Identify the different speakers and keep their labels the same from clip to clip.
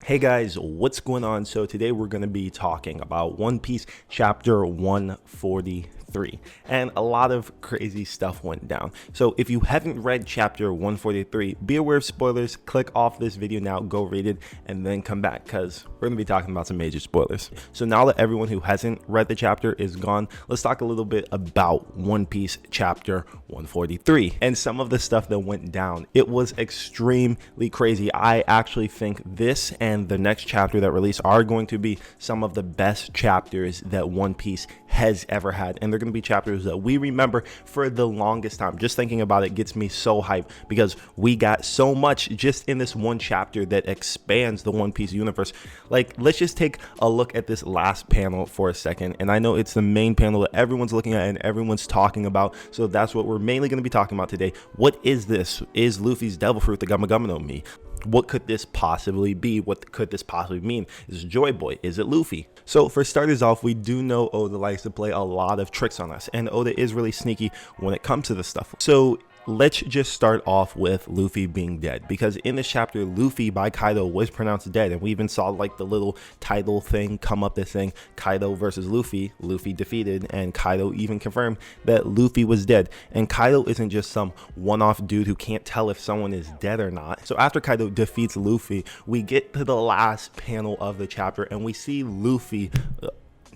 Speaker 1: Hey guys, what's going on? So today we're going to be talking about One Piece chapter 143, and a lot of crazy stuff went down. So if you haven't read chapter 143, be aware of spoilers. Click off this video now, go read it, and then come back because we're going to be talking about some major spoilers. So now that everyone who hasn't read the chapter is gone, let's talk a little bit about One Piece chapter 143 and some of the stuff that went down. It was extremely crazy. I actually think this and the next chapter that released are going to be some of the best chapters that One Piece has ever had, and they're going to be chapters that we remember for the longest time. Just thinking about it gets me so hyped because we got so much just in this one chapter that expands the One Piece universe. Like, let's just take a look at this last panel for a second, and I know it's the main panel that everyone's looking at and everyone's talking about, so that's what we're mainly going to be talking about today. What is this? Is Luffy's devil fruit the Gama Gama no Mi? What could this possibly be? What could this possibly mean? Is it Joy Boy? Is it Luffy? So for starters off, we do know Oda likes to play a lot of tricks on us, and Oda is really sneaky when it comes to this stuff. So let's just start off with Luffy being dead, because in this chapter, Luffy by Kaido was pronounced dead, and we even saw like the little title thing come up, this thing, Kaido versus Luffy, Luffy defeated, and Kaido even confirmed that Luffy was dead. And Kaido isn't just some one-off dude who can't tell if someone is dead or not. So after Kaido defeats Luffy, we get to the last panel of the chapter, and we see Luffy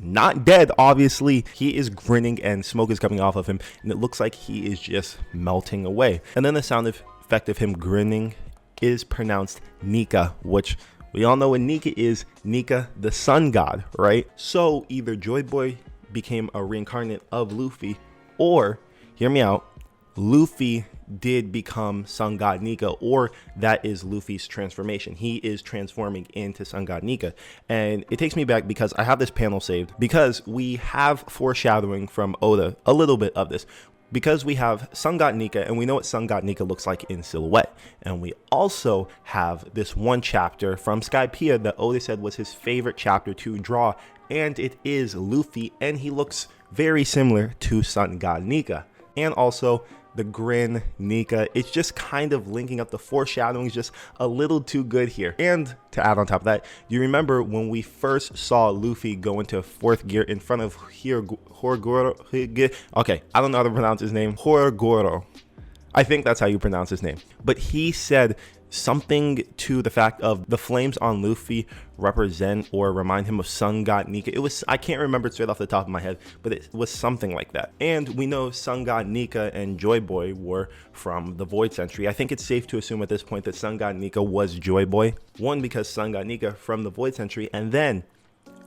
Speaker 1: not dead. Obviously, he is grinning and smoke is coming off of him, and it looks like he is just melting away. And then the sound effect of him grinning is pronounced Nika, which we all know what Nika is. Nika, the sun god, right? So either Joy Boy became a reincarnate of Luffy, or, hear me out, Luffy did become Sun God Nika, or that is Luffy's transformation. He is transforming into Sun God Nika. And it takes me back because I have this panel saved, because we have foreshadowing from Oda, a little bit of this, because we have Sun God Nika, and we know what Sun God Nika looks like in silhouette. And we also have this one chapter from Skypiea that Oda said was his favorite chapter to draw, and it is Luffy, and he looks very similar to Sun God Nika. And also the grin, Nika. It's just kind of linking up. The foreshadowing is just a little too good here. And to add on top of that, you remember when we first saw Luffy go into fourth gear in front of Horgoro? Okay, I don't know how to pronounce his name. Horgoro. I think that's how you pronounce his name. But he said something to the fact of the flames on Luffy represent or remind him of Sun God Nika. It was, I can't remember it straight off the top of my head, but it was something like that. And we know Sun God Nika and Joy Boy were from the Void Century. I think it's safe to assume at this point that Sun God Nika was Joy Boy. One, because Sun God Nika from the Void Century, and then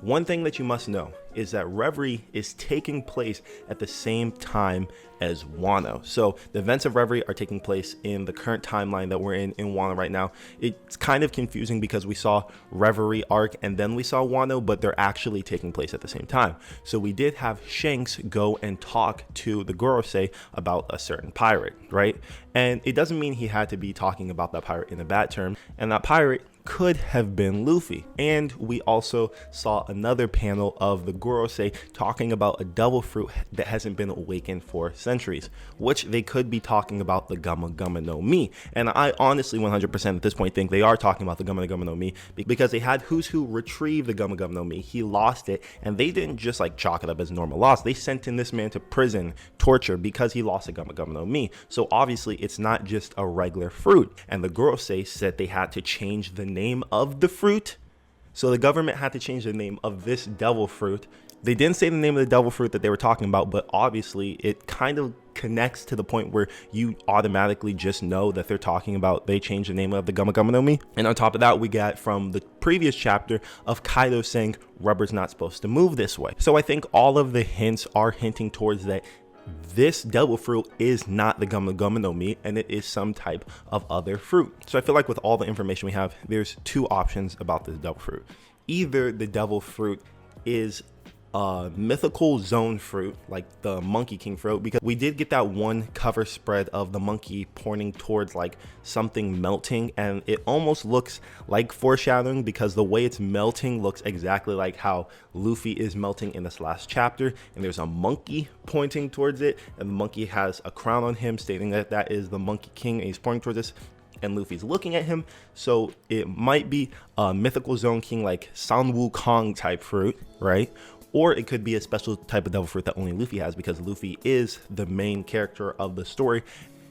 Speaker 1: one thing that you must know is that Reverie is taking place at the same time as Wano. So the events of Reverie are taking place in the current timeline that we're in Wano right now. It's kind of confusing because we saw Reverie arc and then we saw Wano, but they're actually taking place at the same time. So we did have Shanks go and talk to the Gorosei about a certain pirate, right? And it doesn't mean he had to be talking about that pirate in a bad term, and that pirate could have been Luffy. And we also saw another panel of the Gorosei talking about a devil fruit that hasn't been awakened for centuries, which they could be talking about the Gama Gama no Mi. And I honestly 100% at this point think they are talking about the Gama Gama no Mi, because they had Who's Who retrieve the Gama Gama no Mi. He lost it, and they didn't just like chalk it up as normal loss. They sent in this man to prison, torture, because he lost the Gama Gama no Mi. So obviously it's not just a regular fruit. And the Gorosei said they had to change the name of the fruit. So the government had to change the name of this devil fruit. They didn't say the name of the devil fruit that they were talking about, but obviously it kind of connects to the point where you automatically just know that they're talking about they changed the name of the Gama Gama no Mi. And on top of that, we got from the previous chapter of Kaido saying rubber's not supposed to move this way. So I think all of the hints are hinting towards that this devil fruit is not the Gama Gama no Mi, and it is some type of other fruit. So I feel like with all the information we have, there's two options about this devil fruit. Either the devil fruit is mythical zone fruit like the Monkey King fruit, because we did get that one cover spread of the monkey pointing towards like something melting, and it almost looks like foreshadowing because the way it's melting looks exactly like how Luffy is melting in this last chapter, and there's a monkey pointing towards it, and the monkey has a crown on him stating that that is the Monkey King, and he's pointing towards this. and Luffy's looking at him. So it might be a mythical zone king like Sun Wukong type fruit, right? Or it could be a special type of devil fruit that only Luffy has, because Luffy is the main character of the story.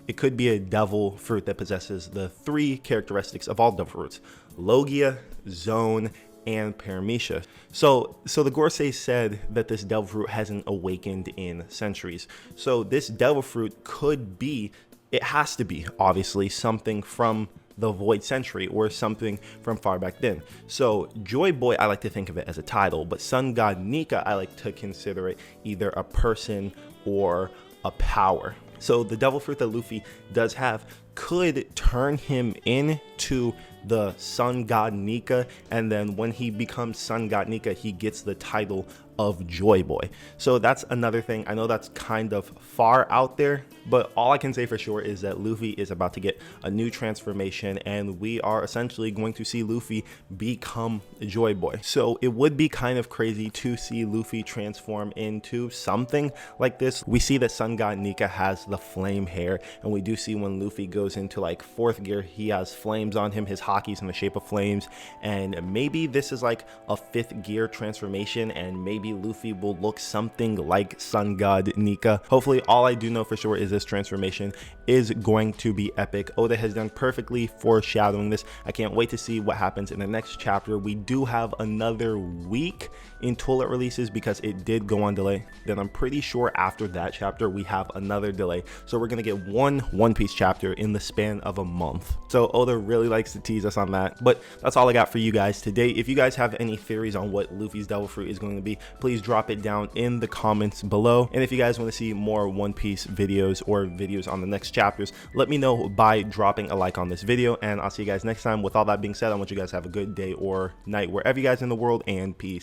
Speaker 1: It could be a devil fruit that possesses the 3 characteristics of all devil fruits: Logia, Zone, and Paramecia. So the Gorosei said that this devil fruit hasn't awakened in centuries. So this devil fruit could be, it has to be, obviously, something from the Void Century or something from far back then. So Joy Boy, I like to think of it as a title, but Sun God Nika, I like to consider it either a person or a power. So the devil fruit that Luffy does have could turn him into the Sun God Nika, and then when he becomes Sun God Nika, he gets the title of Joy Boy. So that's another thing. I know that's kind of far out there, but all I can say for sure is that Luffy is about to get a new transformation, and we are essentially going to see Luffy become Joy Boy. So it would be kind of crazy to see Luffy transform into something like this. We see that Sun God Nika has the flame hair, and we do see when Luffy goes into like 4th gear, he has flames on him. His hockey's in the shape of flames, and maybe this is like a 5th gear transformation, and maybe Luffy will look something like Sun God Nika. Hopefully, all I do know for sure is this transformation is going to be epic. Oda has done perfectly foreshadowing this. I can't wait to see what happens in the next chapter. We do have another week in toilet releases because it did go on delay. Then I'm pretty sure after that chapter we have another delay. So we're gonna get one Piece chapter in the span of a month. So Oda really likes to tease us on that. But that's all I got for you guys today. If you guys have any theories on what Luffy's devil fruit is going to be, please drop it down in the comments below. And if you guys want to see more One Piece videos or videos on the next chapters, let me know by dropping a like on this video, and I'll see you guys next time. With all that being said, I want you guys to have a good day or night wherever you guys in the world, and peace.